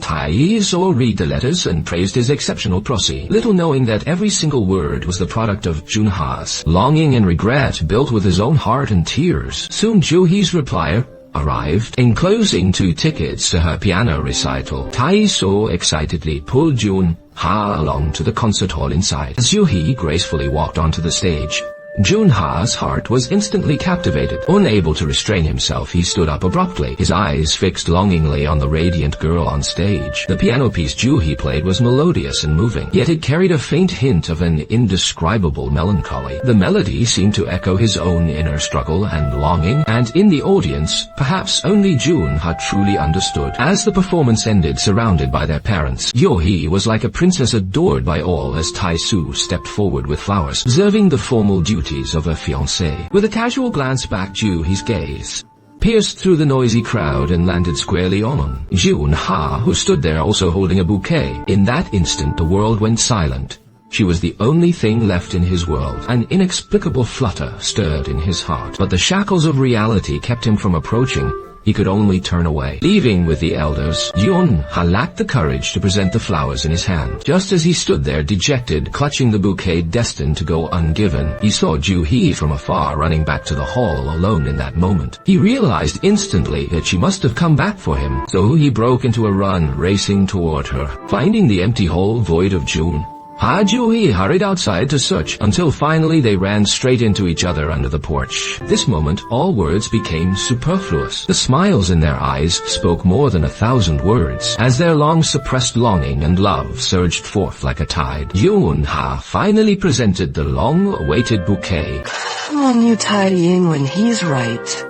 Tai saw read the letters and praised his exceptional prosody, little knowing that every single word was the product of Junha's longing and regret built with his own heart and tears. Soon Joo-hee's reply arrived, enclosing 2 tickets to her piano recital. Tai-soo excitedly pulled Jun-ha along to the concert hall inside. As Joo-hee gracefully walked onto the stage, Jun-ha's heart was instantly captivated. Unable to restrain himself, he stood up abruptly, his eyes fixed longingly on the radiant girl on stage. The piano piece Joo-hee played was melodious and moving, yet it carried a faint hint of an indescribable melancholy. The melody seemed to echo his own inner struggle and longing, and in the audience, perhaps only Jun-ha truly understood. As the performance ended, surrounded by their parents, Joo-hee was like a princess adored by all as Tai-soo stepped forward with flowers, observing the formal duty of her fiancé. With a casual glance back, Joo-hee's gaze pierced through the noisy crowd and landed squarely on Jun-ha, who stood there also holding a bouquet. In that instant, the world went silent. She was the only thing left in his world. An inexplicable flutter stirred in his heart, but the shackles of reality kept him from approaching. He could only turn away. Leaving with the elders, Jun-ha lacked the courage to present the flowers in his hand. Just as he stood there dejected, clutching the bouquet destined to go ungiven, he saw Joo-hee from afar running back to the hall alone in that moment. He realized instantly that she must have come back for him, so he broke into a run, racing toward her. Finding the empty hall void of Joo-hee hurried outside to search, until finally they ran straight into each other under the porch. This moment, all words became superfluous. The smiles in their eyes spoke more than 1,000 words, as their long-suppressed longing and love surged forth like a tide. Jun-ha finally presented the long-awaited bouquet. Come on, you tidying when he's right.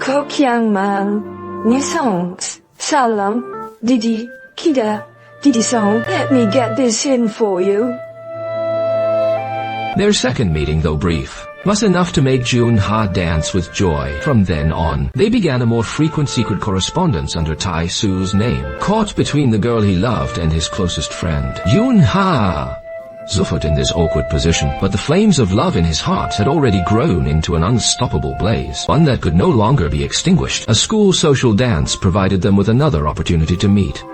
Kokyangmang, nisong, salam, didi, kida. Didi-song, let me get this in for you. Their second meeting, though brief, was enough to make Jun-ha dance with joy. From then on, they began a more frequent secret correspondence under Tai-soo's name. Caught between the girl he loved and his closest friend, Jun-ha suffered in this awkward position, but the flames of love in his heart had already grown into an unstoppable blaze, one that could no longer be extinguished. A school social dance provided them with another opportunity to meet.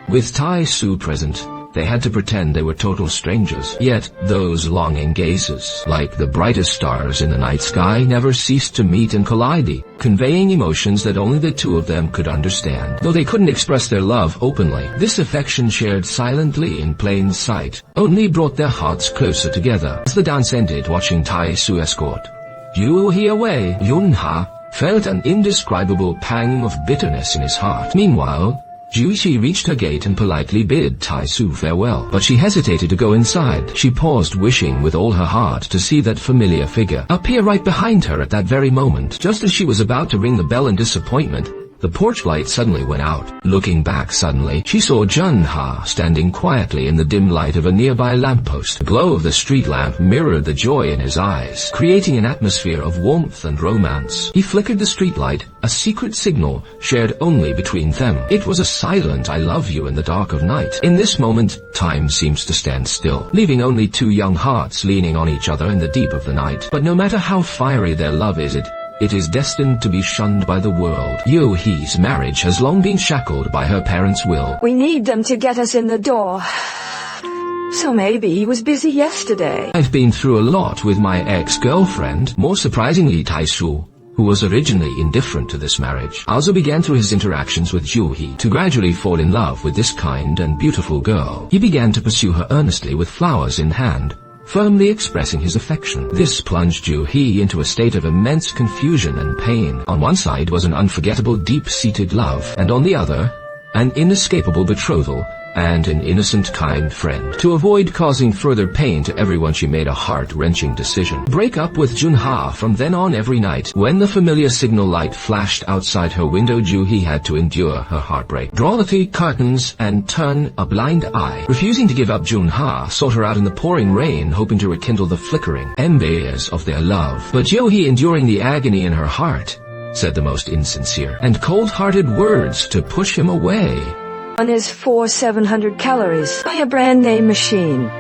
With Tai-soo present, they had to pretend they were total strangers. Yet, those longing gazes, like the brightest stars in the night sky, never ceased to meet and collide, conveying emotions that only the two of them could understand. Though they couldn't express their love openly, this affection shared silently in plain sight only brought their hearts closer together. As the dance ended, watching Tai-soo escort Joo-hee away, Jun-ha felt an indescribable pang of bitterness in his heart. Meanwhile, Joo-hee reached her gate and politely bid Tai-soo farewell, but she hesitated to go inside. She paused, wishing with all her heart to see that familiar figure appear right behind her at that very moment. Just as she was about to ring the bell in disappointment, the porch light suddenly went out. Looking back suddenly, she saw Jun-ha standing quietly in the dim light of a nearby lamppost. The glow of the street lamp mirrored the joy in his eyes, creating an atmosphere of warmth and romance. He flickered the street light, a secret signal shared only between them. It was a silent "I love you" in the dark of night. In this moment, time seems to stand still, leaving only two young hearts leaning on each other in the deep of the night. But no matter how fiery their love is, it is destined to be shunned by the world. Joo-hee's marriage has long been shackled by her parents' will. We need them to get us in the door. So maybe he was busy yesterday. I've been through a lot with my ex-girlfriend. More surprisingly, Tai-soo, who was originally indifferent to this marriage, also began through his interactions with Joo-hee to gradually fall in love with this kind and beautiful girl. He began to pursue her earnestly with flowers in hand, firmly expressing his affection. This plunged Joo-hee into a state of immense confusion and pain. On one side was an unforgettable deep-seated love, and on the other, an inescapable betrothal and an innocent, kind friend. To avoid causing further pain to everyone, she made a heart-wrenching decision: break up with Jun-ha. From then on, every night, when the familiar signal light flashed outside her window, Joo-hee had to endure her heartbreak, draw the thick curtains, and turn a blind eye. Refusing to give up, Jun-ha sought her out in the pouring rain, hoping to rekindle the flickering embers of their love. But Joo-hee, enduring the agony in her heart, said the most insincere and cold-hearted words to push him away. One is 700 calories. Buy a brand name machine.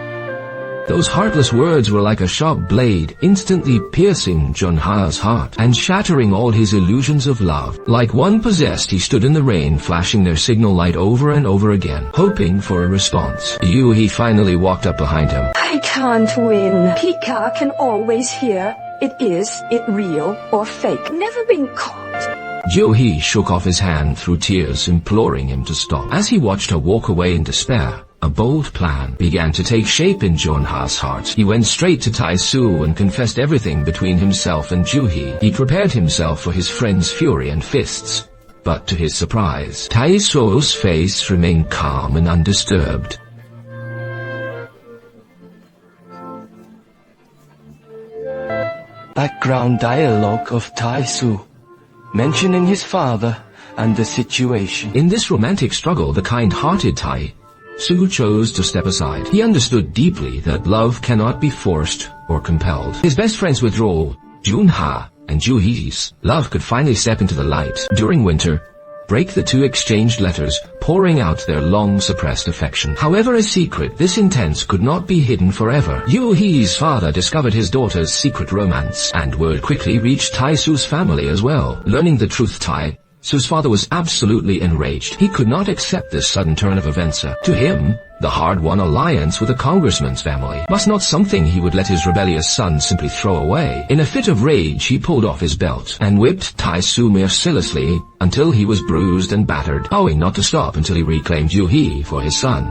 Those heartless words were like a sharp blade, instantly piercing Junha's heart and shattering all his illusions of love. Like one possessed, he stood in the rain, flashing their signal light over and over again, hoping for a response. He finally walked up behind him. I can't win. Pika can always hear. Is it real or fake? Never been caught. He shook off his hand through tears, imploring him to stop. As he watched her walk away in despair, a bold plan began to take shape in Junha's heart. He went straight to Tai-Su and confessed everything between himself and Juhi. He prepared himself for his friend's fury and fists. But to his surprise, Tai-Su's face remained calm and undisturbed. Background dialogue of Tai-Su, mentioning his father and the situation. In this romantic struggle, the kind-hearted Tai-Su chose to step aside. He understood deeply that love cannot be forced or compelled. His best friend's withdrawal, Junha and Juhi's love could finally step into the light. During winter break, the two exchanged letters, pouring out their long-suppressed affection. However, a secret this intense could not be hidden forever. Juhi's father discovered his daughter's secret romance, and word quickly reached Tai-Su's family as well. Learning the truth, Tai-Su's father was absolutely enraged. He could not accept this sudden turn of events. To him, the hard-won alliance with a congressman's family was not something he would let his rebellious son simply throw away. In a fit of rage, he pulled off his belt and whipped Tai-Su mercilessly until he was bruised and battered, vowing not to stop until he reclaimed Juhi for his son.